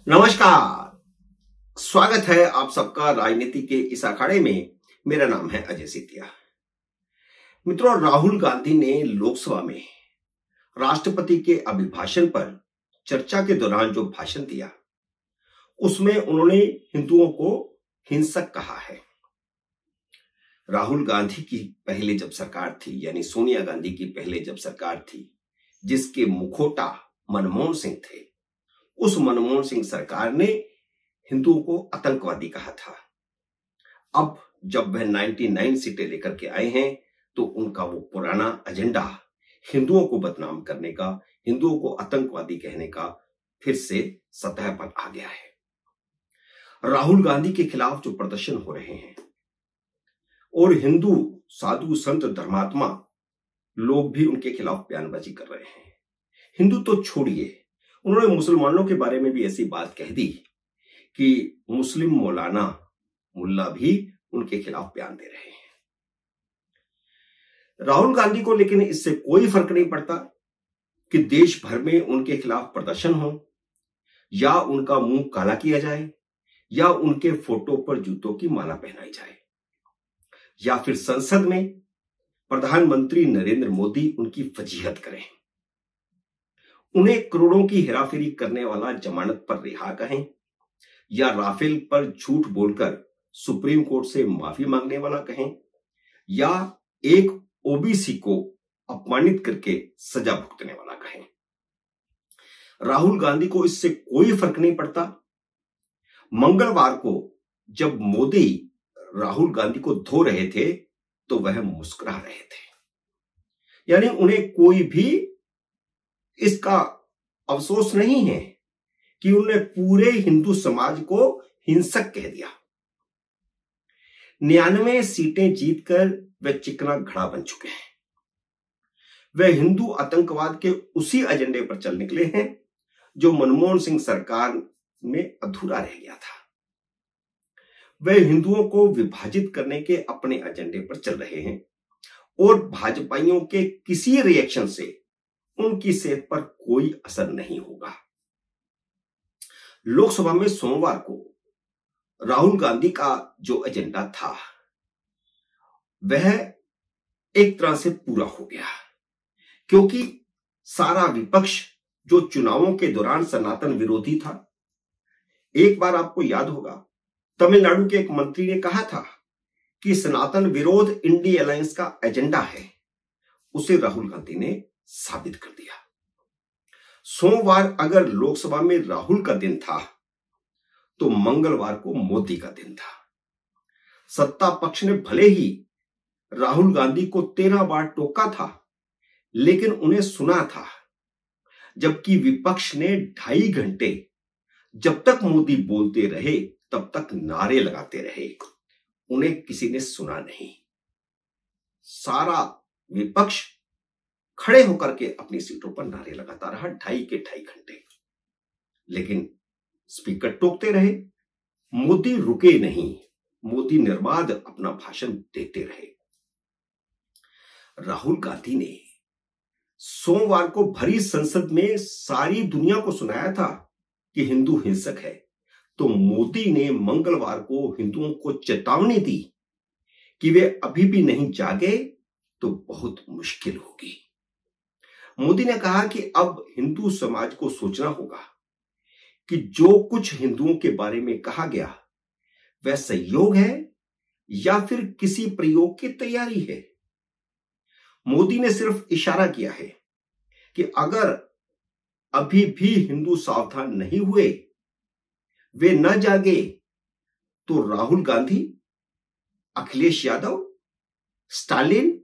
नमस्कार। स्वागत है आप सबका राजनीति के इस अखाड़े में। मेरा नाम है अजय सितिया। मित्रों, राहुल गांधी ने लोकसभा में राष्ट्रपति के अभिभाषण पर चर्चा के दौरान जो भाषण दिया उसमें उन्होंने हिंदुओं को हिंसक कहा है। राहुल गांधी की पहले जब सरकार थी, यानी सोनिया गांधी की पहले जब सरकार थी, जिसके मुखौटा मनमोहन सिंह थे, उस मनमोहन सिंह सरकार ने हिंदुओं को आतंकवादी कहा था। अब जब वह 99 सीटें लेकर के आए हैं तो उनका वो पुराना एजेंडा हिंदुओं को बदनाम करने का, हिंदुओं को आतंकवादी कहने का फिर से सतह पर आ गया है। राहुल गांधी के खिलाफ जो प्रदर्शन हो रहे हैं और हिंदू साधु संत धर्मात्मा लोग भी उनके खिलाफ बयानबाजी कर रहे हैं। हिंदू तो छोड़िए, उन्होंने मुसलमानों के बारे में भी ऐसी बात कह दी कि मुस्लिम मौलाना मुल्ला भी उनके खिलाफ बयान दे रहे हैं। राहुल गांधी को लेकिन इससे कोई फर्क नहीं पड़ता कि देश भर में उनके खिलाफ प्रदर्शन हो या उनका मुंह काला किया जाए या उनके फोटो पर जूतों की माला पहनाई जाए या फिर संसद में प्रधानमंत्री नरेंद्र मोदी उनकी फजीहत करें, उन्हें करोड़ों की हेराफेरी करने वाला जमानत पर रिहा कहें या राफेल पर झूठ बोलकर सुप्रीम कोर्ट से माफी मांगने वाला कहें या एक ओबीसी को अपमानित करके सजा भुगतने वाला कहें। राहुल गांधी को इससे कोई फर्क नहीं पड़ता। मंगलवार को जब मोदी राहुल गांधी को धो रहे थे तो वह मुस्कुरा रहे थे, यानी उन्हें कोई भी इसका अफसोस नहीं है कि उन्होंने पूरे हिंदू समाज को हिंसक कह दिया। 99 सीटें जीतकर वे चिकना घड़ा बन चुके हैं। वे हिंदू आतंकवाद के उसी एजेंडे पर चल निकले हैं जो मनमोहन सिंह सरकार में अधूरा रह गया था। वे हिंदुओं को विभाजित करने के अपने एजेंडे पर चल रहे हैं और भाजपाइयों के किसी रिएक्शन से उनकी सेहत पर कोई असर नहीं होगा। लोकसभा में सोमवार को राहुल गांधी का जो एजेंडा था वह एक तरह से पूरा हो गया, क्योंकि सारा विपक्ष जो चुनावों के दौरान सनातन विरोधी था, एक बार आपको याद होगा तमिलनाडु के एक मंत्री ने कहा था कि सनातन विरोध इंडिया अलायंस का एजेंडा है, उसे राहुल गांधी ने साबित कर दिया। सोमवार अगर लोकसभा में राहुल का दिन था तो मंगलवार को मोदी का दिन था। सत्ता पक्ष ने भले ही राहुल गांधी को 13 बार टोका था, लेकिन उन्हें सुना था, जबकि विपक्ष ने 2.5 घंटे जब तक मोदी बोलते रहे तब तक नारे लगाते रहे, उन्हें किसी ने सुना नहीं। सारा विपक्ष खड़े होकर के अपनी सीटों पर नारे लगाता रहा 2.5 घंटे, लेकिन स्पीकर टोकते रहे, मोदी रुके नहीं, मोदी निर्बाध अपना भाषण देते रहे। राहुल गांधी ने सोमवार को भरी संसद में सारी दुनिया को सुनाया था कि हिंदू हिंसक है, तो मोदी ने मंगलवार को हिंदुओं को चेतावनी दी कि वे अभी भी नहीं जागे तो बहुत मुश्किल होगी। मोदी ने कहा कि अब हिंदू समाज को सोचना होगा कि जो कुछ हिंदुओं के बारे में कहा गया वह संयोग है या फिर किसी प्रयोग की तैयारी है। मोदी ने सिर्फ इशारा किया है कि अगर अभी भी हिंदू सावधान नहीं हुए, वे न जागे, तो राहुल गांधी, अखिलेश यादव, स्टालिन,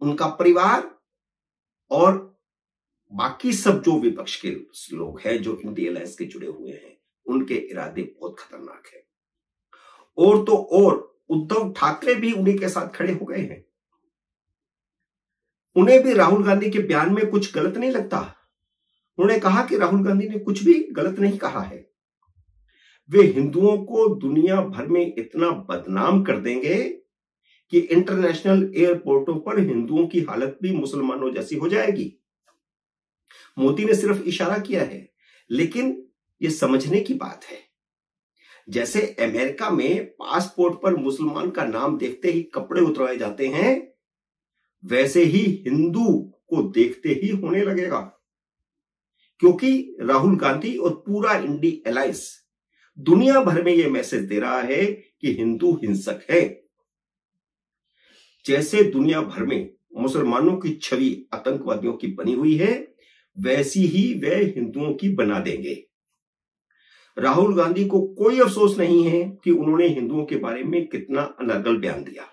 उनका परिवार और बाकी सब जो विपक्ष के लोग हैं जो इंडिया अलायंस के जुड़े हुए हैं, उनके इरादे बहुत खतरनाक है। और तो और उद्धव ठाकरे भी उन्हीं के साथ खड़े हो गए हैं। उन्हें भी राहुल गांधी के बयान में कुछ गलत नहीं लगता। उन्होंने कहा कि राहुल गांधी ने कुछ भी गलत नहीं कहा है। वे हिंदुओं को दुनिया भर में इतना बदनाम कर देंगे कि इंटरनेशनल एयरपोर्टों पर हिंदुओं की हालत भी मुसलमानों जैसी हो जाएगी। मोदी ने सिर्फ इशारा किया है, लेकिन ये समझने की बात है। जैसे अमेरिका में पासपोर्ट पर मुसलमान का नाम देखते ही कपड़े उतरवाए जाते हैं, वैसे ही हिंदू को देखते ही होने लगेगा, क्योंकि राहुल गांधी और पूरा इंडी अलायंस दुनिया भर में यह मैसेज दे रहा है कि हिंदू हिंसक है। जैसे दुनिया भर में मुसलमानों की छवि आतंकवादियों की बनी हुई है, वैसी ही वे हिंदुओं की बना देंगे। राहुल गांधी को कोई अफसोस नहीं है कि उन्होंने हिंदुओं के बारे में कितना अनर्गल बयान दिया।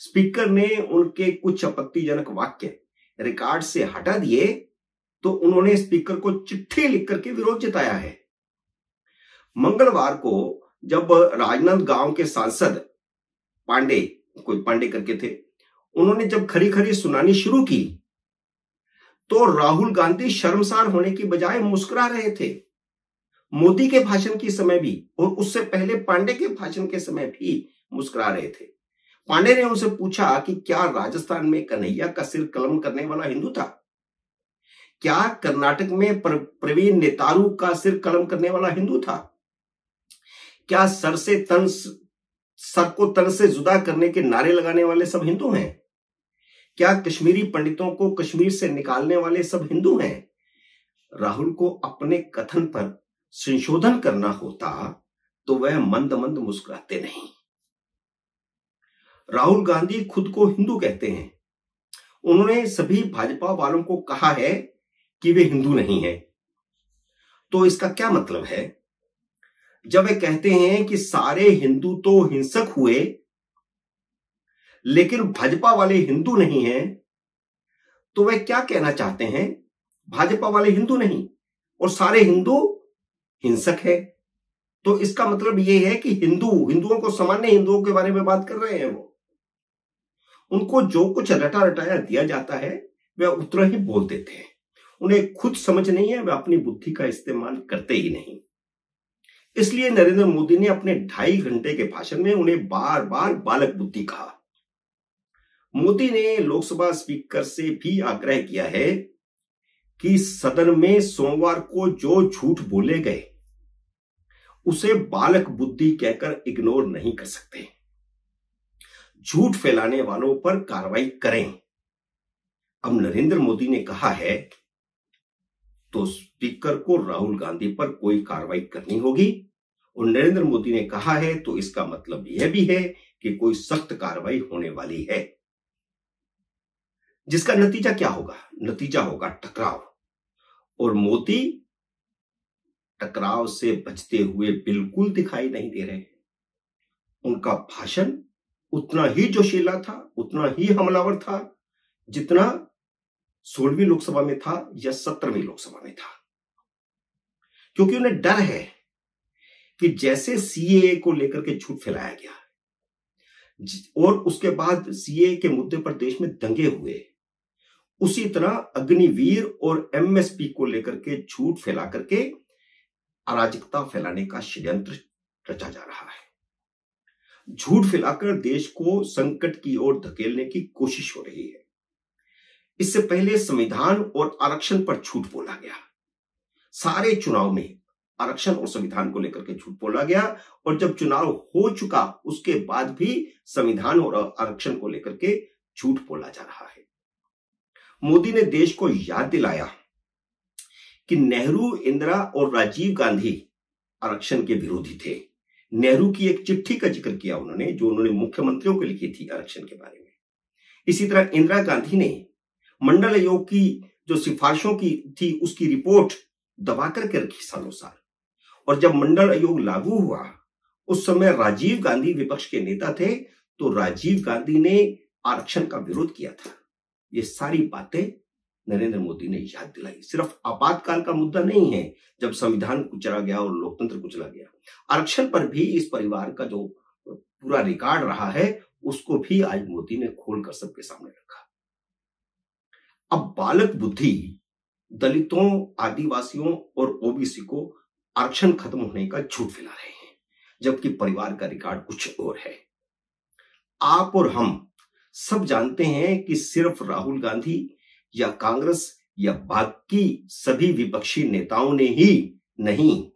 स्पीकर ने उनके कुछ आपत्तिजनक वाक्य रिकॉर्ड से हटा दिए तो उन्होंने स्पीकर को चिट्ठी लिख करके विरोध जताया है। मंगलवार को जब राजनांदगांव के सांसद पांडे, कोई पांडे करके थे, उन्होंने जब खरी खरी सुनानी शुरू की तो राहुल गांधी शर्मसार होने की बजाय मुस्कुरा रहे थे। मोदी के भाषण के समय भी और उससे पहले पांडे के भाषण के समय भी मुस्कुरा रहे थे। पांडे ने उनसे पूछा कि क्या राजस्थान में कन्हैया का सिर कलम करने वाला हिंदू था? क्या कर्नाटक में प्रवीण नेतारू का सिर कलम करने वाला हिंदू था? क्या सर को तन से जुदा करने के नारे लगाने वाले सब हिंदू हैं? क्या कश्मीरी पंडितों को कश्मीर से निकालने वाले सब हिंदू हैं? राहुल को अपने कथन पर संशोधन करना होता तो वह मंद मंद मुस्कुराते नहीं। राहुल गांधी खुद को हिंदू कहते हैं। उन्होंने सभी भाजपा वालों को कहा है कि वे हिंदू नहीं हैं। तो इसका क्या मतलब है? जब वे कहते हैं कि सारे हिंदू तो हिंसक हुए लेकिन भाजपा वाले हिंदू नहीं हैं, तो वे क्या कहना चाहते हैं? भाजपा वाले हिंदू नहीं और सारे हिंदू हिंसक है। तो इसका मतलब यह है कि हिंदुओं को, सामान्य हिंदुओं के बारे में बात कर रहे हैं। वो उनको जो कुछ रटा रटाया दिया जाता है वे उतना ही बोल देते हैं। उन्हें खुद समझ नहीं है, वे अपनी बुद्धि का इस्तेमाल करते ही नहीं। इसलिए नरेंद्र मोदी ने अपने 2.5 घंटे के भाषण में उन्हें बार बार बालक बुद्धि कहा। मोदी ने लोकसभा स्पीकर से भी आग्रह किया है कि सदन में सोमवार को जो झूठ बोले गए उसे बालक बुद्धि कहकर इग्नोर नहीं कर सकते। झूठ फैलाने वालों पर कार्रवाई करें। अब नरेंद्र मोदी ने कहा है तो स्पीकर को राहुल गांधी पर कोई कार्रवाई करनी होगी, और नरेंद्र मोदी ने कहा है तो इसका मतलब यह भी है कि कोई सख्त कार्रवाई होने वाली है, जिसका नतीजा क्या होगा? नतीजा होगा टकराव। और मोदी टकराव से बचते हुए बिल्कुल दिखाई नहीं दे रहे। उनका भाषण उतना ही जोशीला था, उतना ही हमलावर था जितना 16वीं लोकसभा में था या 17वीं लोकसभा में था। क्योंकि उन्हें डर है कि जैसे सीएए को लेकर के झूठ फैलाया गया और उसके बाद सीएए के मुद्दे पर देश में दंगे हुए, उसी तरह अग्निवीर और एमएसपी को लेकर के झूठ फैला करके अराजकता फैलाने का षड्यंत्र रचा जा रहा है। झूठ फैलाकर देश को संकट की ओर धकेलने की कोशिश हो रही है। इससे पहले संविधान और आरक्षण पर झूठ बोला गया। सारे चुनाव में आरक्षण और संविधान को लेकर के झूठ बोला गया, और जब चुनाव हो चुका उसके बाद भी संविधान और आरक्षण को लेकर के झूठ बोला जा रहा है। मोदी ने देश को याद दिलाया कि नेहरू, इंदिरा और राजीव गांधी आरक्षण के विरोधी थे। नेहरू की एक चिट्ठी का जिक्र किया उन्होंने, जो उन्होंने मुख्यमंत्रियों को लिखी थी आरक्षण के बारे में। इसी तरह इंदिरा गांधी ने मंडल आयोग की जो सिफारिशों की थी उसकी रिपोर्ट दबा करके रखी सालों साल, और जब मंडल आयोग लागू हुआ उस समय राजीव गांधी विपक्ष के नेता थे, तो राजीव गांधी ने आरक्षण का विरोध किया था। ये सारी बातें नरेंद्र मोदी ने याद दिलाई। सिर्फ आपातकाल का मुद्दा नहीं है जब संविधान कुचला गया और लोकतंत्र कुचला गया, आरक्षण पर भी इस परिवार का जो पूरा रिकॉर्ड रहा है उसको भी आज मोदी ने खोलकर सबके सामने रखा। अब बालक बुद्धि दलितों, आदिवासियों और ओबीसी को आरक्षण खत्म होने का झूठ फैला रहे हैं, जबकि परिवार का रिकॉर्ड कुछ और है। आप और हम सब जानते हैं कि सिर्फ राहुल गांधी या कांग्रेस या बाकी सभी विपक्षी नेताओं ने ही नहीं,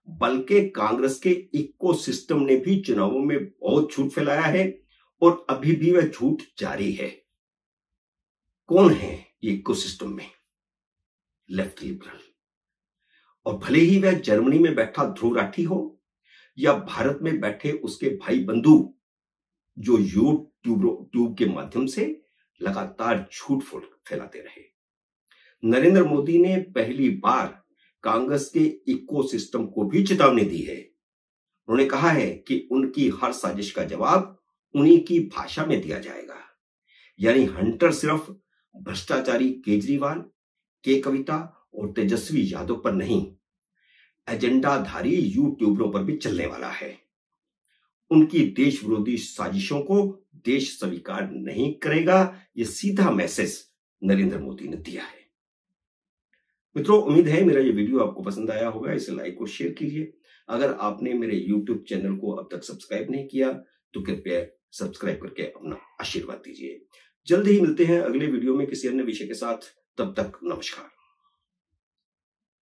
बल्कि कांग्रेस के इकोसिस्टम ने भी चुनावों में बहुत झूठ फैलाया है और अभी भी वह झूठ जारी है। कौन है ये इकोसिस्टम में? Left liberal. और भले ही वह जर्मनी में बैठा ध्रुव राठी हो या भारत में बैठे उसके भाई बंधु जो यूट्यूब के माध्यम से लगातार झूठ फैलाते रहे। नरेंद्र मोदी ने पहली बार कांग्रेस के इकोसिस्टम को भी चेतावनी दी है। उन्होंने कहा है कि उनकी हर साजिश का जवाब उन्हीं की भाषा में दिया जाएगा। यानी हंटर सिर्फ भ्रष्टाचारी केजरीवाल, के कविता और तेजस्वी यादव पर नहीं, एजेंडाधारी यूट्यूबरों पर भी चलने वाला है। उनकी देश विरोधी साजिशों को देश स्वीकार नहीं करेगा, यह सीधा मैसेज नरेंद्र मोदी ने दिया है। मित्रों, उम्मीद है मेरा ये वीडियो आपको पसंद आया होगा। इसे लाइक और शेयर कीजिए। अगर आपने मेरे यूट्यूब चैनल को अब तक सब्सक्राइब नहीं किया तो कृपया सब्सक्राइब करके अपना आशीर्वाद दीजिए। जल्द ही मिलते हैं अगले वीडियो में किसी अन्य विषय के साथ। तब तक नमस्कार।